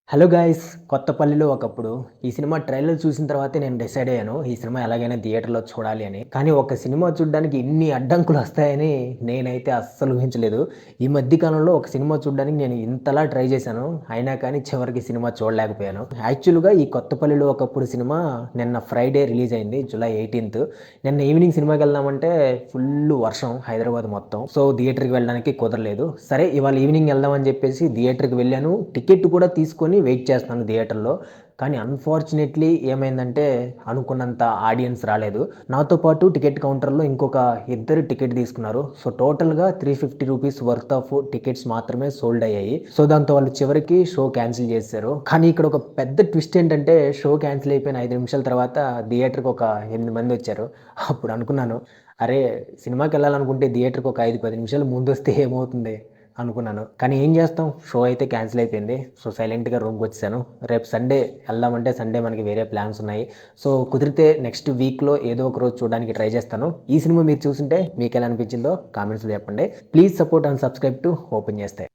Hello guys! 'కొత్తపల్లిలో ఒకప్పుడు' ఈ cinema trailer చూసిన తర్వాతే నేను డిసైడ్ అయ్యాను. ఈ సినిమా ఎలాగైనా థియేటర్‌లో చూడాలి అని. కానీ ఒక సినిమా చూడ్డానికి ఇన్ని అడ్డంకులొస్తాయని నేనైతే అస్సలు ఊహించలేదు. ఈ మధ్య కాలంలో ఒక సినిమా చూడ్డానికి నేను ఇంతలా ట్రై చేశాను. అయినా కానీ చివరికి సినిమా చూడలేకపోయాను. యాక్చువల్‌గా ఈ 'కొత్తపల్లిలో ఒకప్పుడు' సినిమా నిన్న ఫ్రైడే రిలీజ్ అయింది. జులై 18థ్. నిన్న ఈవినింగ్ సినిమాకెళ్దామంటే ఫుల్లు వర్షం హైదరాబాద్ మొత్తం. సో, థియేటర్‌కి వెళ్ళడానికి కుదరలేదు. సరే ఇవాళ ఈవినింగ్ ఎళ్దాం అని చెప్పేసి థియేటర్‌కి వెళ్ళాను. టికెట్ కూడా తీసుకొని వెయిట్ చేస్తున్నాను థియేటర్‌లో. కానీ అన్‌ఫార్చునేట్‌లీ ఏమైందంటే అనుకున్నంత ఆడియన్స్ రాలేదు. నాతో పాటు టికెట్ కౌంటర్‌లో ఇంకొక ఇద్దరు టికెట్ తీసుకున్నారు. సో, టోటల్‌గా రూ. 350 వర్త్ ఆఫ్ టికెట్స్ మాత్రమే సోల్డ్ అయ్యాయి. సో, దాంతో వాళ్ళు చివరికి షో క్యాన్సిల్ చేసేసారు. కానీ ఇక్కడ ఒక పెద్ద ట్విస్ట్ ఏంటంటే షో క్యాన్సిల్ అయిపోయిన 5 నిమిషాల తర్వాత థియేటర్‌కి ఒక 8 మందొచ్చారు. అప్పుడు అనుకున్నాను, అరే! సినిమాకెళ్ళాలనుకుంటే థియేటర్‌కి ఒక 5, 10 నిమిషాలు ముందొస్తే ఏమవుతుంది అనుకున్నాను. కానీ ఏం చేస్తాం, షో అయితే క్యాన్సిల్ అయిపోయింది. సో, సైలెంట్‌గా రూమ్‌కొచ్చేసాను. రేపు సండే ఎళ్దామంటే సండే మనకి వేరే ప్లాన్స్ ఉన్నాయి. సో, కుదిరితే నెక్స్ట్ వీక్‌లో ఏదో ఒక రోజు చూడడానికి ట్రై చేస్తాను. ఈ సినిమా మీరు చూసుంటే మీకెలా అనిపించిందో కామెంట్స్‌లో చెప్పండి. Please support and subscribe to open చేస్తే.